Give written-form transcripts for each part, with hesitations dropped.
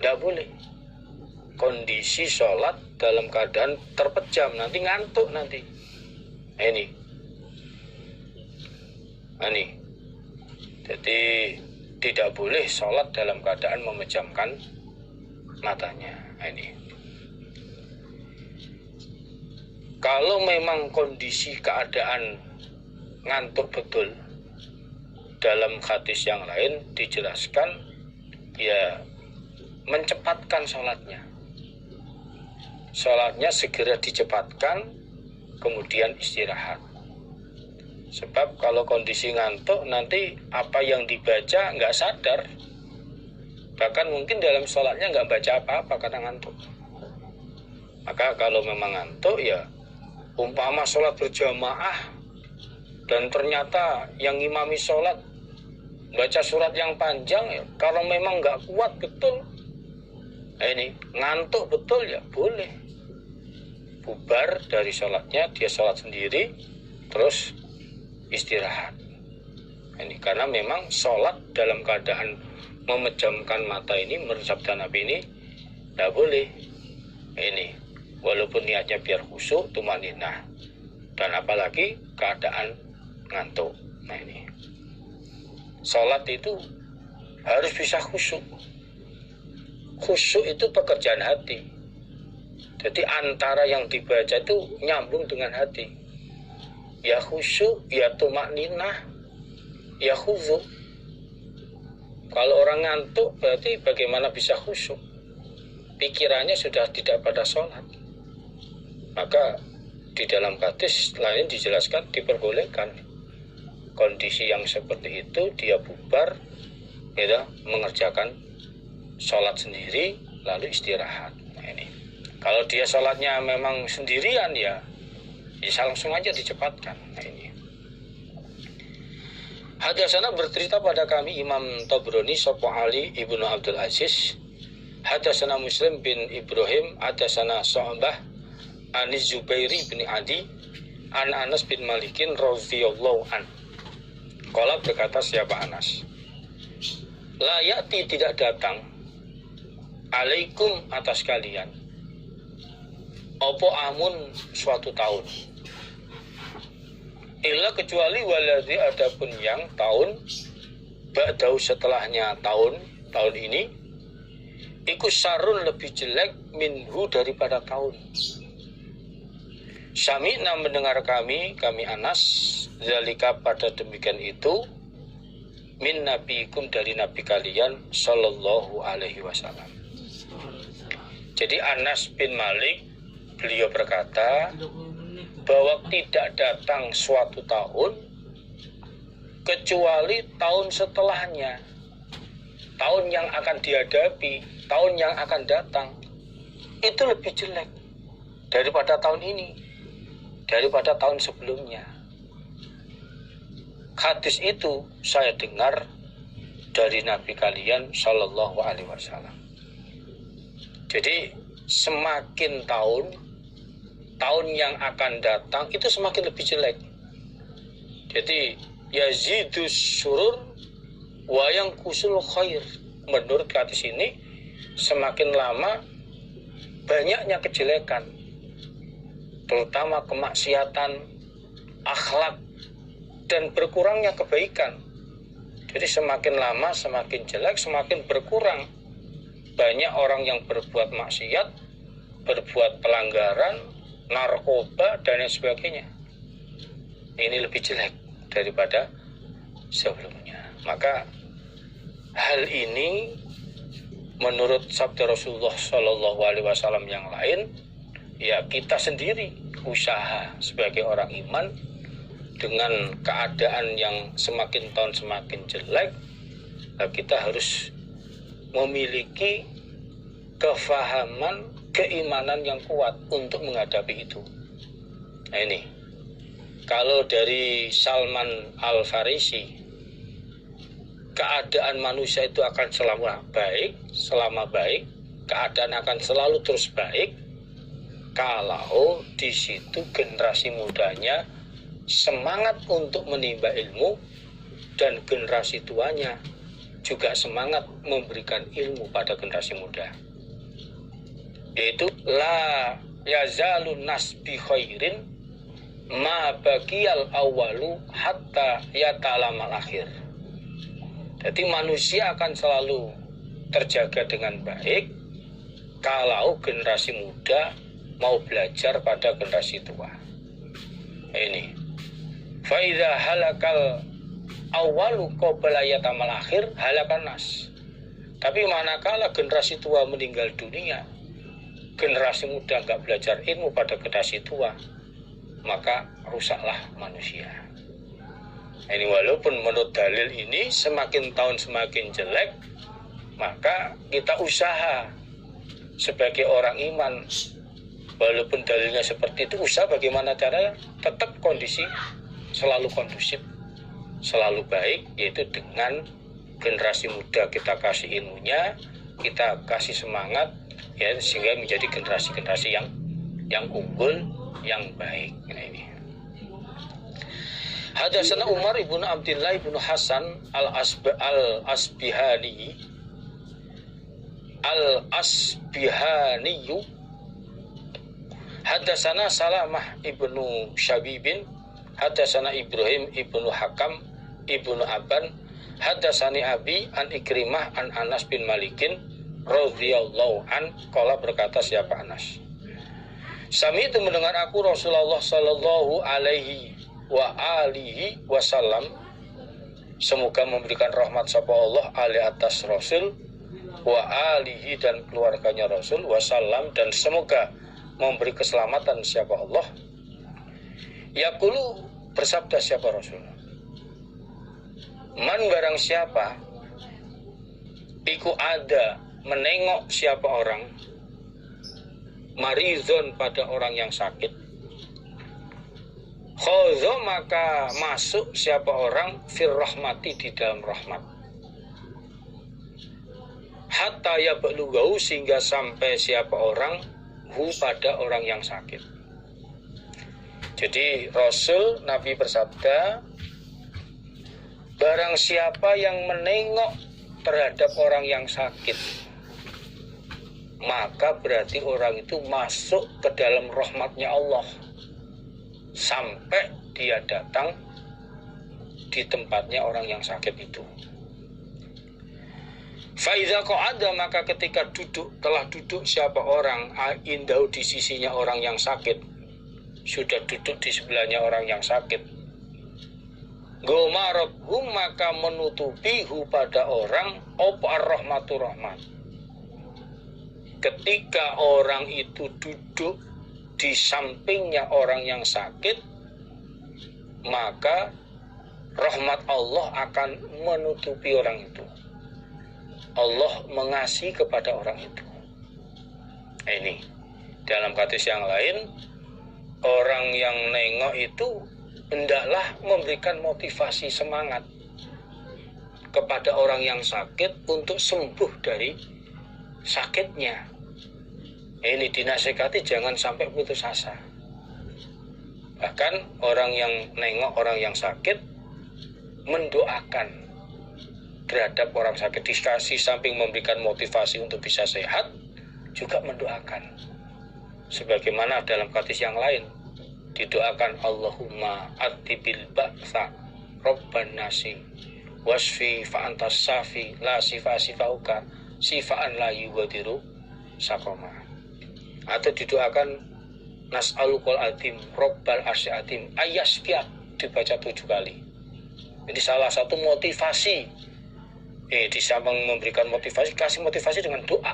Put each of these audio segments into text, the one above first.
Tidak boleh. Kondisi sholat dalam keadaan terpejam, nanti ngantuk nanti. Ini. Jadi tidak boleh sholat dalam keadaan memejamkan matanya. Ini. Kalau memang kondisi keadaan ngantuk betul, dalam hadis yang lain dijelaskan ya mencepatkan sholatnya. Sholatnya segera dicepatkan, kemudian istirahat. Sebab kalau kondisi ngantuk nanti apa yang dibaca nggak sadar. Bahkan mungkin dalam sholatnya nggak baca apa-apa karena ngantuk. Maka kalau memang ngantuk ya umpama sholat berjamaah dan ternyata yang ngimami sholat baca surat yang panjang ya, kalau memang nggak kuat betul, ini ngantuk betul ya boleh bubar dari sholatnya, dia sholat sendiri terus istirahat. Ini karena memang sholat dalam keadaan memejamkan mata ini menurut sabda Nabi ini tidak boleh. Ini walaupun niatnya biar khusyuk, tumaninah, dan apalagi keadaan ngantuk. Nah ini sholat itu harus bisa khusyuk. Khusyuk itu pekerjaan hati. Jadi antara yang dibaca itu nyambung dengan hati. Ya khusyuk, ya tumaninah, ya khusyuk. Kalau orang ngantuk berarti bagaimana bisa khusyuk? Pikirannya sudah tidak pada sholat. Maka di dalam hadis lain dijelaskan diperbolehkan kondisi yang seperti itu dia bubar, ya, mengerjakan sholat sendiri lalu istirahat. Nah, ini kalau dia sholatnya memang sendirian ya bisa langsung aja dicepatkan. Nah, ini Hadasana bercerita pada kami Imam Tabrani Sopo Ali ibnu Abdul Aziz. Hadasana Muslim bin Ibrahim. Hadasana So'bah Anis Zubairi bin Adi An Anas bin Malikin radhiyallahu an. Qala berkata siapa Anas, la ya'ti tidak datang alaikum atas kalian opo amun suatu tahun illa kecuali waladhi adapun yang tahun ba'dau setelahnya tahun ini iku sarun lebih jelek minhu daripada tahun. Sami'na mendengar kami Anas zalika pada demikian itu min nabiikum dari nabi kalian sallallahu alaihi wasallam. Jadi Anas bin Malik beliau berkata bahwa tidak datang suatu tahun kecuali tahun setelahnya, tahun yang akan dihadapi, tahun yang akan datang itu lebih jelek daripada tahun ini, daripada tahun sebelumnya. Hadis itu saya dengar dari Nabi kalian sallallahu alaihi wasallam. Jadi semakin tahun yang akan datang itu semakin lebih jelek. Jadi yazidus surur wa yanqusul khair. Menurut hadis ini semakin lama banyaknya kejelekan, terutama kemaksiatan, akhlak, dan berkurangnya kebaikan. Jadi semakin lama semakin jelek, semakin berkurang. Banyak orang yang berbuat maksiat, berbuat pelanggaran, narkoba, dan lain sebagainya. Ini lebih jelek daripada sebelumnya. Maka hal ini menurut sabda Rasulullah Shallallahu Alaihi Wasallam yang lain, ya kita sendiri usaha sebagai orang iman dengan keadaan yang semakin tahun semakin jelek, kita harus memiliki kefahaman, keimanan yang kuat untuk menghadapi itu. Nah ini, kalau dari Salman Al-Farisi, keadaan manusia itu akan selama baik, keadaan akan selalu terus baik, kalau di situ generasi mudanya semangat untuk menimba ilmu dan generasi tuanya juga semangat memberikan ilmu pada generasi muda, yaitu la yazalun nas bi khairin ma baqiyal awalu hatta yata'lamal akhir. Jadi manusia akan selalu terjaga dengan baik kalau generasi muda mau belajar pada generasi tua. Ini fa idza halakal awalu qabla yatamal akhir halakan nas. Tapi manakala generasi tua meninggal dunia, generasi muda enggak belajar ilmu pada generasi tua, maka rusaklah manusia. Ini walaupun menurut dalil ini semakin tahun semakin jelek, maka kita usaha sebagai orang iman, walaupun dalilnya seperti itu, usaha bagaimana caranya tetap kondisi selalu kondusif, selalu baik, yaitu dengan generasi muda kita kasih ilmunya, kita kasih semangat, ya, sehingga menjadi generasi-generasi yang unggul, yang baik. Nah, ini. Hadatsana Umar ibnu Abdullah ibnu Hasan al-Asbihani Hadatsana Salamah ibnu Syabibin Hadatsana Ibrahim ibnu Hakam ibnu Aban Hadatsani Abi an Ikrimah an Anas bin Malikin radhiyallahu an qala berkata siapa Anas, Sami itu mendengar aku Rasulullah sallallahu alaihi wa alihi wasallam, semoga memberikan rahmat sapa Allah ali atas Rasul, wa alihi dan keluarganya Rasul, wasallam dan semoga memberi keselamatan siapa Allah. Yaqulu bersabda siapa Rasul, man barang siapa iku ada menengok siapa orang marizon pada orang yang sakit, khadha maka masuk siapa orang fir rahmati di dalam rahmat, hatta ya belugau sehingga sampai siapa orang hu pada orang yang sakit. Jadi Rasul Nabi bersabda, barang siapa yang menengok terhadap orang yang sakit, maka berarti orang itu masuk ke dalam rahmatnya Allah sampai dia datang di tempatnya orang yang sakit itu. Faiza qa'ada maka ketika telah duduk siapa orang indau di sisinya orang yang sakit, sudah duduk di sebelahnya orang yang sakit, gomaratuhum maka menutupi hu pada orang apa ar-rahmatu rahmat. Ketika orang itu duduk di sampingnya orang yang sakit, maka rahmat Allah akan menutupi orang itu. Allah mengasihi kepada orang itu. Ini dalam hadis yang lain, orang yang nengok itu hendaklah memberikan motivasi semangat kepada orang yang sakit untuk sembuh dari sakitnya. Ini dinasihati jangan sampai putus asa. Bahkan orang yang nengok orang yang sakit mendoakan terhadap orang sakit, dikasih samping memberikan motivasi untuk bisa sehat, juga mendoakan. Sebagaimana dalam hadis yang lain didoakan Allahumma atibil ba'sa robban nasi wasfi fa'antas safi la sifa sifauka sifaan la yuwadiru sakoma. Atau didoakan nas'alukul adim robbal arsyatim ayasfiat, dibaca 7 kali. Jadi salah satu motivasi, di samping memberikan motivasi, kasih motivasi dengan doa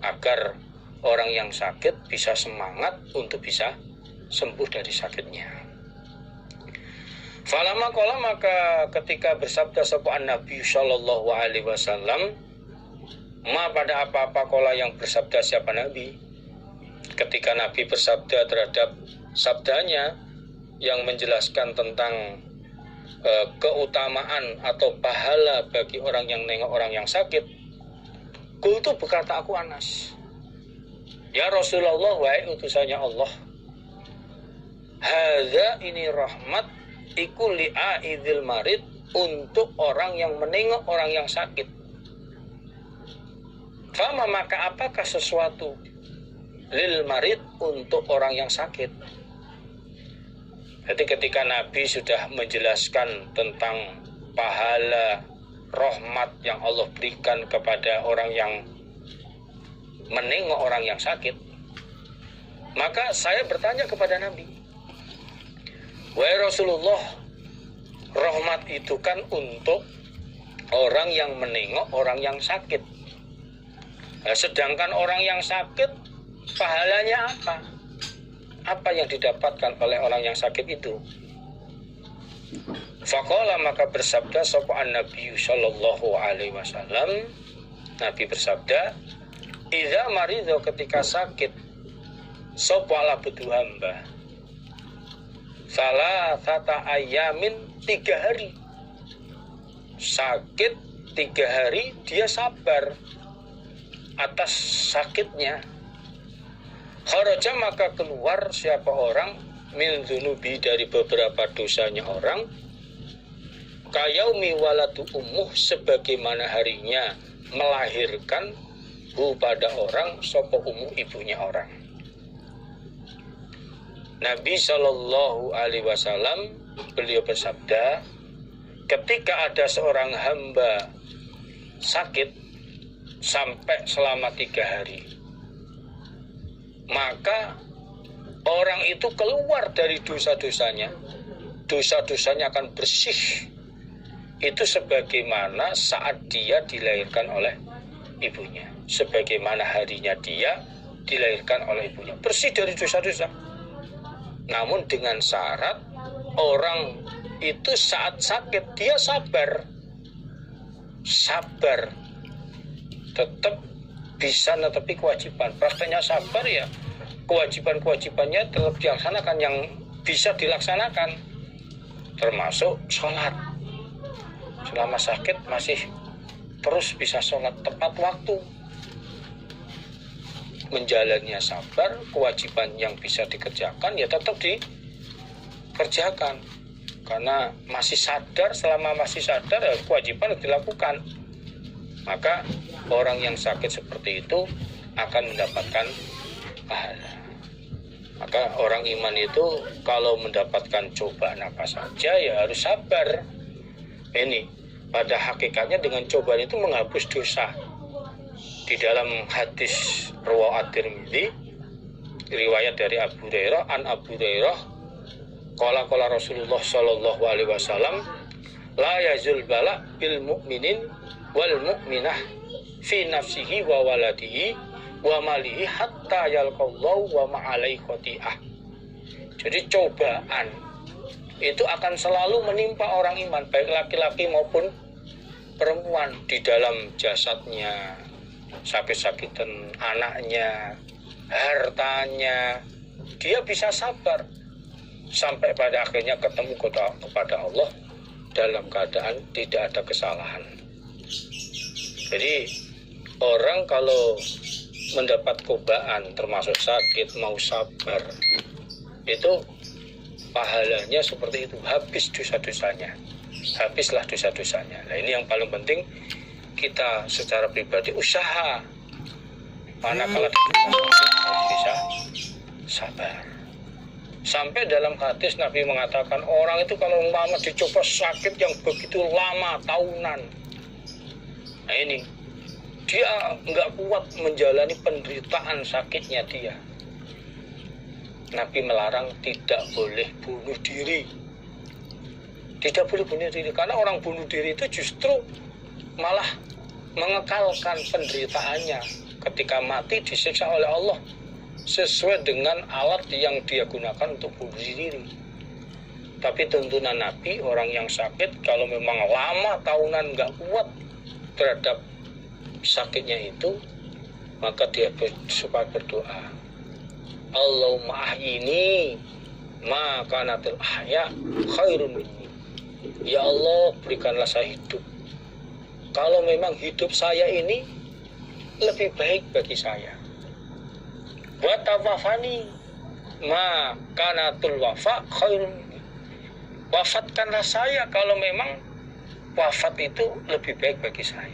agar orang yang sakit bisa semangat untuk bisa sembuh dari sakitnya. Falama qala maka ketika bersabda sapa Nabi sallallahu alaihi wasallam, ma pada apa-apa qala yang bersabda siapa Nabi, ketika Nabi bersabda terhadap sabdanya yang menjelaskan tentang keutamaan atau pahala bagi orang yang nengok orang yang sakit, qultu berkata aku Anas, ya Rasulullah wahai utusannya Allah, hadza ini rahmat iku li'aidil marid untuk orang yang menengok orang yang sakit. Fama, maka apakah sesuatu lil marid, untuk orang yang sakit. Jadi ketika Nabi sudah menjelaskan tentang pahala rahmat yang Allah berikan kepada orang yang menengok orang yang sakit, maka saya bertanya kepada Nabi, wahai Rasulullah, rahmat itu kan untuk orang yang menengok orang yang sakit. Nah, sedangkan orang yang sakit pahalanya apa? Apa yang didapatkan oleh orang yang sakit itu? Faqala, maka bersabda sapa Nabi sallallahu alaihi wasallam, Nabi bersabda, idza maridho, ketika sakit sapa labdu hamba, salah sata ayamin, 3 hari sakit, 3 hari dia sabar atas sakitnya. Kharaja, maka keluar siapa orang min dzunubi, dari beberapa dosanya orang, kayaumi waladu ummuh, sebagaimana harinya melahirkan hu pada orang sapa ummu, ibunya orang. Nabi Shallallahu alaihi wasallam beliau bersabda, ketika ada seorang hamba sakit sampai selama 3 hari, maka orang itu keluar dari dosa-dosanya. Dosa-dosanya akan bersih. Itu sebagaimana saat dia dilahirkan oleh ibunya. Sebagaimana harinya dia dilahirkan oleh ibunya. Bersih dari dosa-dosa. Namun dengan syarat orang itu saat sakit dia sabar. Sabar. Tetap bisa netepi kewajiban. Prakteknya sabar ya, kewajiban-kewajibannya tetap dilaksanakan yang bisa dilaksanakan, termasuk sholat. Selama sakit masih terus bisa sholat tepat waktu. Menjalannya sabar, kewajiban yang bisa dikerjakan ya tetap dikerjakan. Karena masih sadar, selama masih sadar ya kewajiban dilakukan. Maka orang yang sakit seperti itu akan mendapatkan pahala. Maka orang iman itu kalau mendapatkan cobaan apa saja ya harus sabar. Ini pada hakikatnya dengan cobaan itu menghapus dosa. Di dalam hadis riwayat Tirmidzi, riwayat dari Abu Hurairah, an Abu Hurairah, qala Rasulullah sallallahu alaihi wasallam, la yazul bala bil mu'minin wal mu'minah fi nafsihi wa waladihi wa malihi hatta yalqallahu wa ma'alaihi khati'ah. Jadi cobaan itu akan selalu menimpa orang iman, baik laki-laki maupun perempuan, di dalam jasadnya, sakit-sakitan anaknya, hartanya. Dia bisa sabar sampai pada akhirnya ketemu kepada Allah dalam keadaan tidak ada kesalahan. Jadi orang kalau mendapat cobaan termasuk sakit mau sabar, itu pahalanya seperti itu, habis dosa-dosanya, habislah dosa-dosanya. Nah ini yang paling penting, kita secara pribadi usaha, manakala harus bisa sabar. Sampai dalam hadis Nabi mengatakan orang itu kalau umpama dicoba sakit yang begitu lama, tahunan, nah ini dia nggak kuat menjalani penderitaan sakitnya dia. Nabi melarang tidak boleh bunuh diri. Tidak boleh bunuh diri, karena orang bunuh diri itu justru malah mengekalkan penderitaannya. Ketika mati disiksa oleh Allah sesuai dengan alat yang dia gunakan untuk bunuh diri. Tapi tuntunan Nabi, orang yang sakit kalau memang lama tahunan nggak kuat terhadap sakitnya itu, maka dia supaya berdoa, Allahumma ahyini ma kanatil ahya khairun minni. Ya Allah, berikanlah saya hidup kalau memang hidup saya ini lebih baik bagi saya. Wa tawafani ma kanatul wafa khairun minni. Wafatkanlah saya kalau memang wafat itu lebih baik bagi saya.